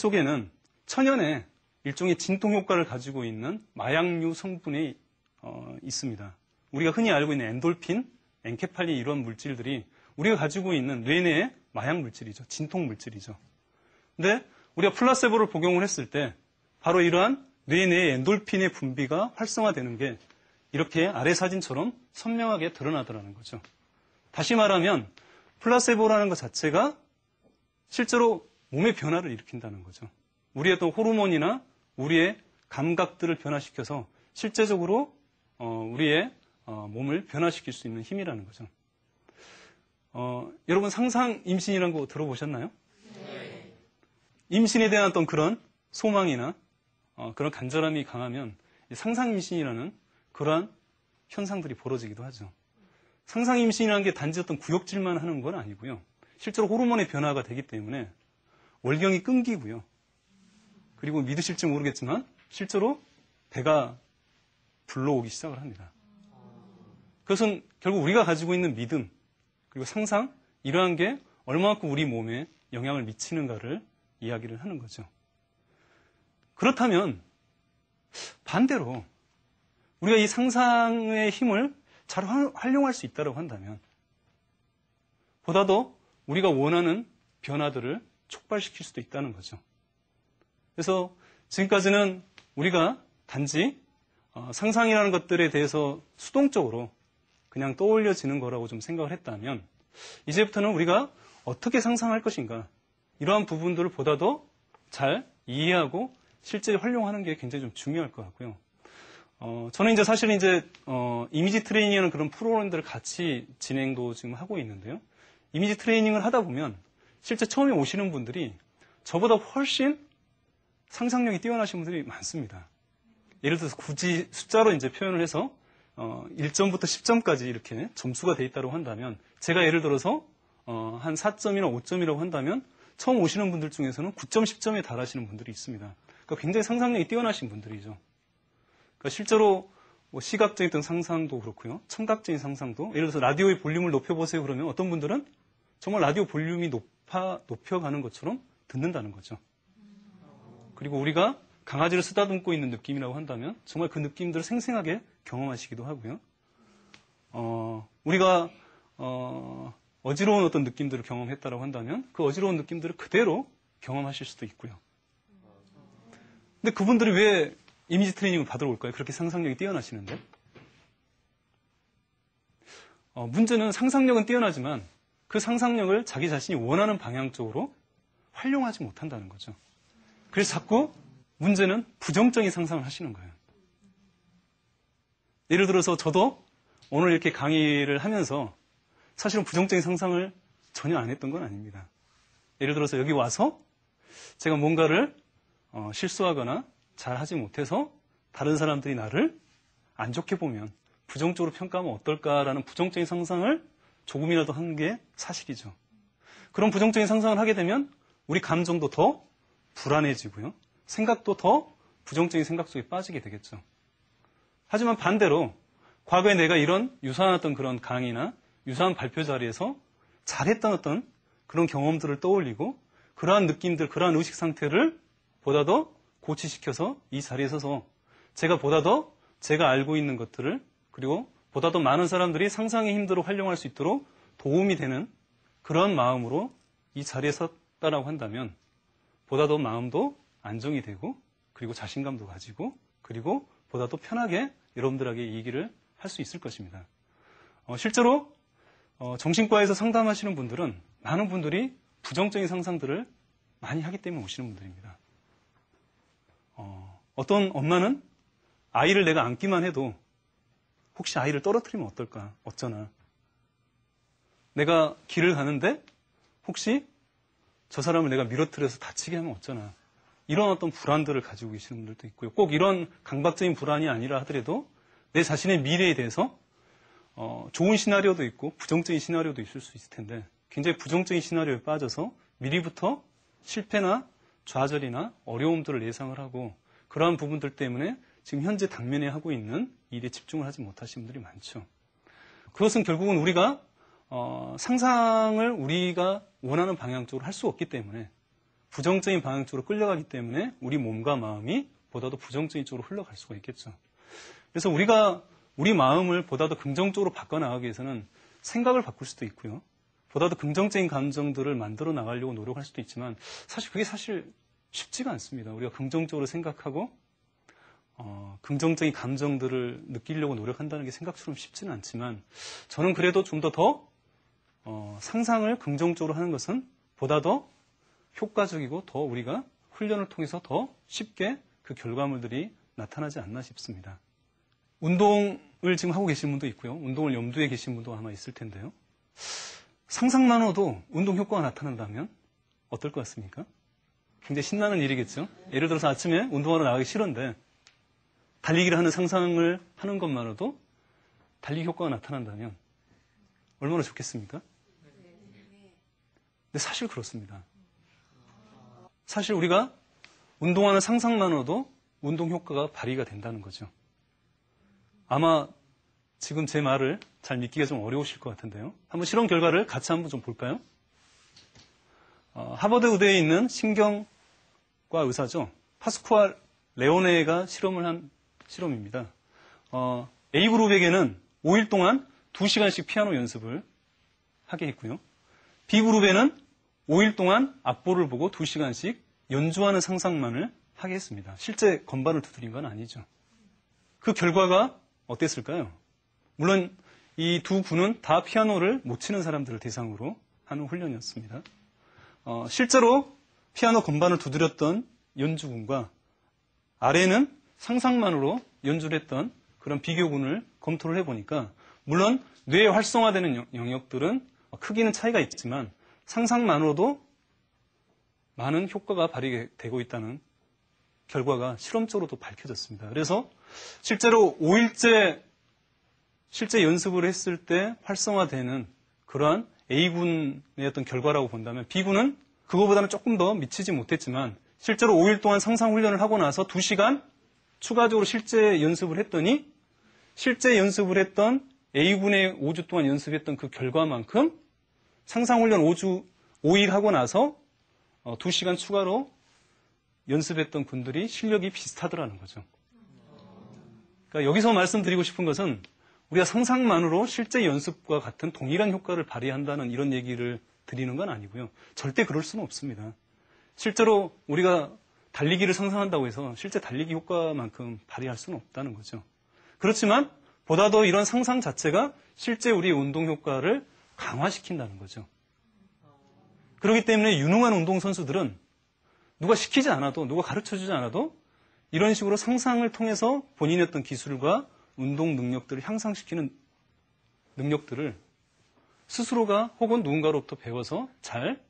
속에는 천연의 일종의 진통 효과를 가지고 있는 마약류 성분이 있습니다. 우리가 흔히 알고 있는 엔돌핀, 엔케팔린 이런 물질들이 우리가 가지고 있는 뇌내의 마약 물질이죠. 진통 물질이죠. 근데 우리가 플라세보를 복용을 했을 때 바로 이러한 뇌내의 엔돌핀의 분비가 활성화되는 게 이렇게 아래 사진처럼 선명하게 드러나더라는 거죠. 다시 말하면 플라세보라는 것 자체가 실제로 몸의 변화를 일으킨다는 거죠. 우리의 어떤 호르몬이나 우리의 감각들을 변화시켜서 실제적으로 우리의 몸을 변화시킬 수 있는 힘이라는 거죠. 여러분 상상 임신이라는 거 들어보셨나요? 네. 임신에 대한 어떤 그런 소망이나 그런 간절함이 강하면 상상 임신이라는 그러한 현상들이 벌어지기도 하죠. 상상 임신이라는 게 단지 어떤 구역질만 하는 건 아니고요. 실제로 호르몬의 변화가 되기 때문에 월경이 끊기고요. 그리고 믿으실지 모르겠지만 실제로 배가 불러오기 시작을 합니다. 그것은 결국 우리가 가지고 있는 믿음 그리고 상상 이러한 게 얼마만큼 우리 몸에 영향을 미치는가를 이야기를 하는 거죠. 그렇다면 반대로 우리가 이 상상의 힘을 잘 활용할 수 있다고 한다면 보다 더 우리가 원하는 변화들을 촉발시킬 수도 있다는 거죠. 그래서 지금까지는 우리가 단지 상상이라는 것들에 대해서 수동적으로 그냥 떠올려지는 거라고 좀 생각을 했다면 이제부터는 우리가 어떻게 상상할 것인가 이러한 부분들을 보다 더 잘 이해하고 실제 활용하는 게 굉장히 좀 중요할 것 같고요. 저는 이제 사실은 이제 이미지 트레이닝하는 그런 프로그램들을 같이 진행도 지금 하고 있는데요. 이미지 트레이닝을 하다 보면 실제 처음에 오시는 분들이 저보다 훨씬 상상력이 뛰어나신 분들이 많습니다. 예를 들어서 굳이 숫자로 이제 표현을 해서 1점부터 10점까지 이렇게 점수가 돼 있다고 한다면 제가 예를 들어서 한 4점이나 5점이라고 한다면 처음 오시는 분들 중에서는 9점, 10점에 달하시는 분들이 있습니다. 그러니까 굉장히 상상력이 뛰어나신 분들이죠. 그러니까 실제로 뭐 시각적인 어떤 상상도 그렇고요. 청각적인 상상도 예를 들어서 라디오의 볼륨을 높여보세요 그러면 어떤 분들은 정말 라디오 볼륨이 높여가는 것처럼 듣는다는 거죠. 그리고 우리가 강아지를 쓰다듬고 있는 느낌이라고 한다면 정말 그 느낌들을 생생하게 경험하시기도 하고요. 우리가 어지러운 어떤 느낌들을 경험했다고 한다면 그 어지러운 느낌들을 그대로 경험하실 수도 있고요. 근데 그분들이 왜 이미지 트레이닝을 받으러 올까요? 그렇게 상상력이 뛰어나시는데? 문제는 상상력은 뛰어나지만 그 상상력을 자기 자신이 원하는 방향 쪽으로 활용하지 못한다는 거죠. 그래서 자꾸 문제는 부정적인 상상을 하시는 거예요. 예를 들어서 저도 오늘 이렇게 강의를 하면서 사실은 부정적인 상상을 전혀 안 했던 건 아닙니다. 예를 들어서 여기 와서 제가 뭔가를 실수하거나 잘 하지 못해서 다른 사람들이 나를 안 좋게 보면 부정적으로 평가하면 어떨까라는 부정적인 상상을 조금이라도 하는 게 사실이죠. 그런 부정적인 상상을 하게 되면 우리 감정도 더 불안해지고요. 생각도 더 부정적인 생각 속에 빠지게 되겠죠. 하지만 반대로 과거에 내가 이런 유사한 어떤 그런 강의나 유사한 발표 자리에서 잘했던 어떤 그런 경험들을 떠올리고 그러한 느낌들, 그러한 의식 상태를 보다 더 고취시켜서 이 자리에 서서 제가 보다 더 제가 알고 있는 것들을 그리고 보다 더 많은 사람들이 상상의 힘들을 활용할 수 있도록 도움이 되는 그런 마음으로 이 자리에 섰다라고 한다면 보다 더 마음도 안정이 되고 그리고 자신감도 가지고 그리고 보다 더 편하게 여러분들에게 얘기를 할 수 있을 것입니다. 실제로 정신과에서 상담하시는 분들은 많은 분들이 부정적인 상상들을 많이 하기 때문에 오시는 분들입니다. 어떤 엄마는 아이를 내가 안기만 해도 혹시 아이를 떨어뜨리면 어떨까? 어쩌나. 내가 길을 가는데 혹시 저 사람을 내가 미러뜨려서 다치게 하면 어쩌나. 이런 어떤 불안들을 가지고 계시는 분들도 있고요. 꼭 이런 강박적인 불안이 아니라 하더라도 내 자신의 미래에 대해서 좋은 시나리오도 있고 부정적인 시나리오도 있을 수 있을 텐데 굉장히 부정적인 시나리오에 빠져서 미리부터 실패나 좌절이나 어려움들을 예상을 하고 그러한 부분들 때문에 지금 현재 당면에 하고 있는 일에 집중을 하지 못하시는 분들이 많죠. 그것은 결국은 우리가 상상을 우리가 원하는 방향 쪽으로 할 수 없기 때문에 부정적인 방향 쪽으로 끌려가기 때문에 우리 몸과 마음이 보다도 부정적인 쪽으로 흘러갈 수가 있겠죠. 그래서 우리가 우리 마음을 보다도 긍정적으로 바꿔나가기 위해서는 생각을 바꿀 수도 있고요. 보다도 긍정적인 감정들을 만들어 나가려고 노력할 수도 있지만 그게 쉽지가 않습니다. 우리가 긍정적으로 생각하고 긍정적인 감정들을 느끼려고 노력한다는 게 생각처럼 쉽지는 않지만 저는 그래도 좀 더 상상을 긍정적으로 하는 것은 보다 더 효과적이고 더 우리가 훈련을 통해서 더 쉽게 그 결과물들이 나타나지 않나 싶습니다. 운동을 지금 하고 계신 분도 있고요. 운동을 염두에 계신 분도 아마 있을 텐데요. 상상만으로도 운동 효과가 나타난다면 어떨 것 같습니까? 굉장히 신나는 일이겠죠. 예를 들어서 아침에 운동하러 나가기 싫은데 달리기를 하는 상상을 하는 것만으로도 달리기 효과가 나타난다면 얼마나 좋겠습니까? 근데 사실 그렇습니다. 사실 우리가 운동하는 상상만으로도 운동 효과가 발휘가 된다는 거죠. 아마 지금 제 말을 잘 믿기가 좀 어려우실 것 같은데요. 한번 실험 결과를 같이 한번 좀 볼까요? 하버드 의대에 있는 신경과 의사죠. 파스쿠알 레오네가 실험을 한 실험입니다. A그룹에게는 5일 동안 2시간씩 피아노 연습을 하게 했고요. B그룹에는 5일 동안 악보를 보고 2시간씩 연주하는 상상만을 하게 했습니다. 실제 건반을 두드린 건 아니죠. 그 결과가 어땠을까요? 물론 이 두 분은 다 피아노를 못 치는 사람들을 대상으로 하는 훈련이었습니다. 실제로 피아노 건반을 두드렸던 연주군과 아래는 상상만으로 연주를 했던 그런 비교군을 검토를 해보니까 물론 뇌에 활성화되는 영역들은 크기는 차이가 있지만 상상만으로도 많은 효과가 발휘되고 있다는 결과가 실험적으로도 밝혀졌습니다. 그래서 실제로 5일째 실제 연습을 했을 때 활성화되는 그러한 A군의 어떤 결과라고 본다면 B군은 그거보다는 조금 더 미치지 못했지만 실제로 5일 동안 상상 훈련을 하고 나서 2시간 추가적으로 실제 연습을 했더니 실제 연습을 했던 A군의 5주 동안 연습했던 그 결과만큼 상상 훈련 5일 하고 나서 2시간 추가로 연습했던 군들이 실력이 비슷하더라는 거죠. 그러니까 여기서 말씀드리고 싶은 것은 우리가 상상만으로 실제 연습과 같은 동일한 효과를 발휘한다는 이런 얘기를 드리는 건 아니고요. 절대 그럴 수는 없습니다. 실제로 우리가 달리기를 상상한다고 해서 실제 달리기 효과만큼 발휘할 수는 없다는 거죠. 그렇지만 보다 더 이런 상상 자체가 실제 우리의 운동 효과를 강화시킨다는 거죠. 그렇기 때문에 유능한 운동선수들은 누가 시키지 않아도, 누가 가르쳐주지 않아도 이런 식으로 상상을 통해서 본인의 어떤 기술과 운동 능력들을 향상시키는 능력들을 스스로가 혹은 누군가로부터 배워서 잘